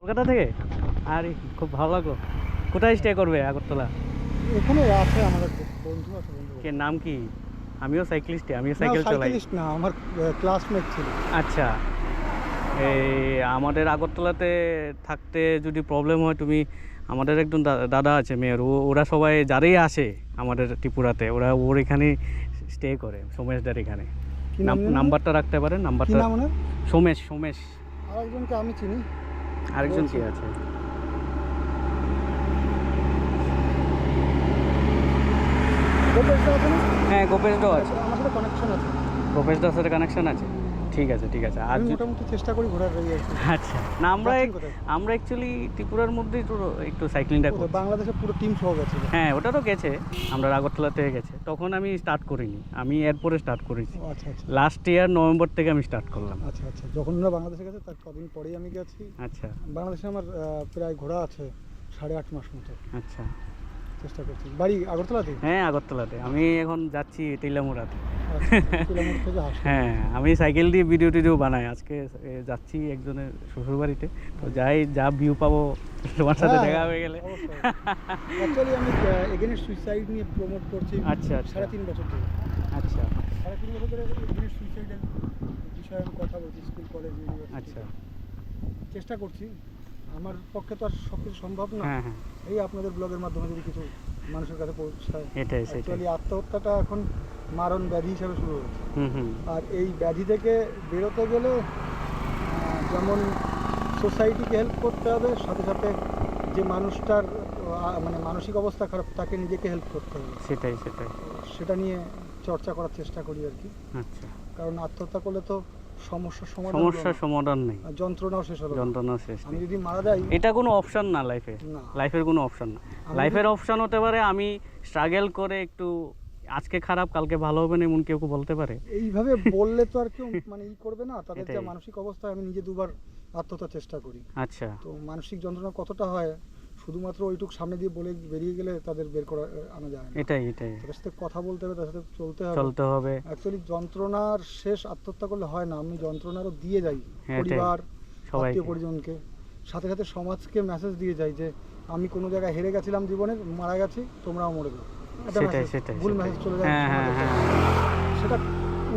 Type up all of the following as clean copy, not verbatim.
কলকাতা থেকে? আরে খুব ভালো লাগলো। কোথায় স্টে করবে আগরতলা? এখানে আছে আমার এক বন্ধু আছে কে নাম কি? আমিও সাইক্লিস্ট, আমিও না সাইকেল চালাই। সাইকেলিস্ট না, আমার ক্লাসমেট ছিল। আচ্ছা, এই আমাদের আগরতলাতে থাকতে যদি প্রবলেম হয়, তুমি আমাদের একজন দাদা আছে মেয়ের, ওরা সবাই যারাই আসে আমাদের ত্রিপুরাতে ওর এখানে স্টে করে, সোমেশদার এখানে। কি নাম জানো? নাম্বারটা রাখতে পারেন, কি নাম্বারটা। নাম ওনার? সোমেশ। আরেকজনকে আমি চিনি। আরেকজন কি আছে? গোপেশদা আছে না? হ্যাঁ, গোপেশদাও আছে। আমার সাথে কানেকশন আছে। গোপেশদার সাথে কানেকশন আছে। ঠিক আছে। আর আমি মোটামুটি চেষ্টা করি ঘোরার এই আর কি। আচ্ছা, না আমরা অ্যাকচুয়ালি ত্রিপুরার মধ্যেই তো একটু সাইক্লিংটা করি। বাংলাদেশে পুরো টিম সহ গেছিল। হ্যাঁ, ওটা তো গেছে, আমরা আগরতলা থেকে গেছে। তখন আমি স্টার্ট করিনি, আমি এরপরে স্টার্ট করেছি। আচ্ছা আচ্ছা লাস্ট ইয়ার নভেম্বর থেকে আমি স্টার্ট করলাম। আচ্ছা আচ্ছা যখন ওরা বাংলাদেশে গেছে তার কদিন পরেই আমি গেছি। আচ্ছা বাংলাদেশে আমার প্রায় ঘোরা আছে 8.5 মাস মতো। আচ্ছা। চেষ্টা করছি। বাড়ি আগরতলাতে? হ্যাঁ, আগরতলাতে। আমি এখন যাচ্ছি টিলামুড়াতে। কিলোমিটার থেকে হাসি। হ্যাঁ, আমি সাইকেল দিয়ে ভিডিও টিডিও বানাই। আজকে যাচ্ছি একজনের শ্বশুরবাড়িতে, তো যা ভিউ পাবো তোমার সাথে দেখা হয়ে গেলে। অ্যাকচুয়ালি আমি এগেইনস্ট সুইসাইড নিয়ে প্রমোট করছি। আচ্ছা 3.5 বছর ধরে। আচ্ছা 3.5 বছর ধরে এগেইনস্ট সুইসাইডের বিষয়ে আমি কথা বলছি স্কুল কলেজ ইউনিভার্সিটি। আচ্ছা। চেষ্টা করছি। আমার পক্ষে তো আর সব কিছু সম্ভব না। হ্যাঁ। এই আপনাদের ব্লগের মাধ্যমে যদি কিছু মানুষের কাছে পৌঁছায়। সেটাই। অ্যাকচুয়ালি আত্মহত্যাটা এখন মারণ ব্যাধি হিসাবে শুরু হয়েছে। হুম। আর এই ব্যাধি থেকে বেরোতে গেলে যেমন সোসাইটিকে হেল্প করতে হবে, সাথে সাথে যে মানুষটার মানে মানসিক অবস্থা খারাপ তাকে নিজেকে হেল্প করতে হবে। সেটাই। সেটা নিয়ে চর্চা করার চেষ্টা করি আর কি। আচ্ছা, কারণ আত্মহত্যা করলে তো সমস্যার সমাধান নেই, যন্ত্রণাও শেষ হবে। যন্ত্রণা শেষ আমি নেই। যদি মারা যাই, এটা কোনো অপশন না লাইফের কোনো অপশন না। লাইফের অপশন হতে পারে আমি স্ট্রাগল করে একটু, আজকে খারাপ কালকে ভালো হবে না, এমন কেউ বলতে পারে? এইভাবে বললে তো আর কেউ মানে করবে না। তাদের যা মানসিক অবস্থা, আমি নিজে দুবার আত্মহত্যার চেষ্টা করি। আচ্ছা। তো মানসিক যন্ত্রণা কতটা হয় শুধুমাত্র ওইটুক সামনে দিয়ে বলে বেরিয়ে গেলে তাদের বের করা আনা যায় না। এটাই তাদের সাথে কথা বলতে হবে, তাদের সাথে চলতে হবে। অ্যাকচুয়ালি যন্ত্রণার শেষ আত্মহত্যা করলে হয় না, আমি যন্ত্রণারও দিয়ে যাই পরিবার, আত্মীয় পরিজনকে, সাথে সাথে সমাজকে মেসেজ দিয়ে যাই যে আমি কোনো জায়গায় হেরে গেছিলাম জীবনে, মারা গেছি, তোমরাও মরে যাও। সেটাই। ভুল মেসেজ চলে যায়। সেটা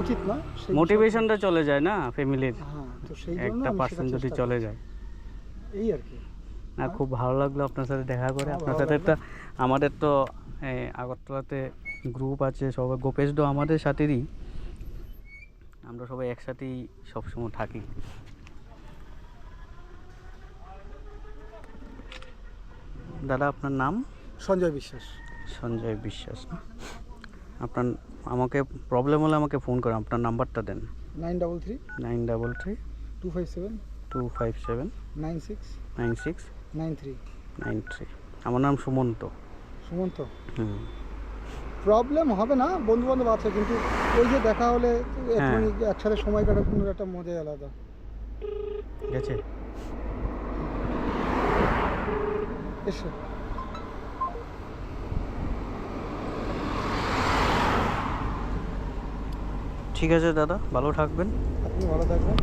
উচিত না। মোটিভেশনটা চলে যায় না ফ্যামিলির। হ্যাঁ, তো সেই জন্য একটা পার্সন যদি চলে যায়, এই আর কি। না, খুব ভালো লাগলো আপনার সাথে দেখা করে। আপনার সাথে তো আমাদের তো আগরতলাতে গ্রুপ আছে সবাই, গোপেশদো আমাদের সাথেরই, আমরা সবাই একসাথেই সবসময় থাকি। দাদা, আপনার নাম? সঞ্জয় বিশ্বাস। সঞ্জয় বিশ্বাস। আপনার আমাকে প্রবলেম হলে আমাকে ফোন করেন, আপনার নাম্বারটা দেন। 933 933 257 257 96 96 93। আমার নাম সুমন্ত। প্রবলেম হবে না, বন্ধু বান্ধব আছে, কিন্তু ওই যে দেখা হলে একসাথে সময় কাটানোর একটা মজাই আলাদা। গেছে এসো। ঠিক আছে দাদা, ভালো থাকবেন। আপনি ভালো থাকবেন।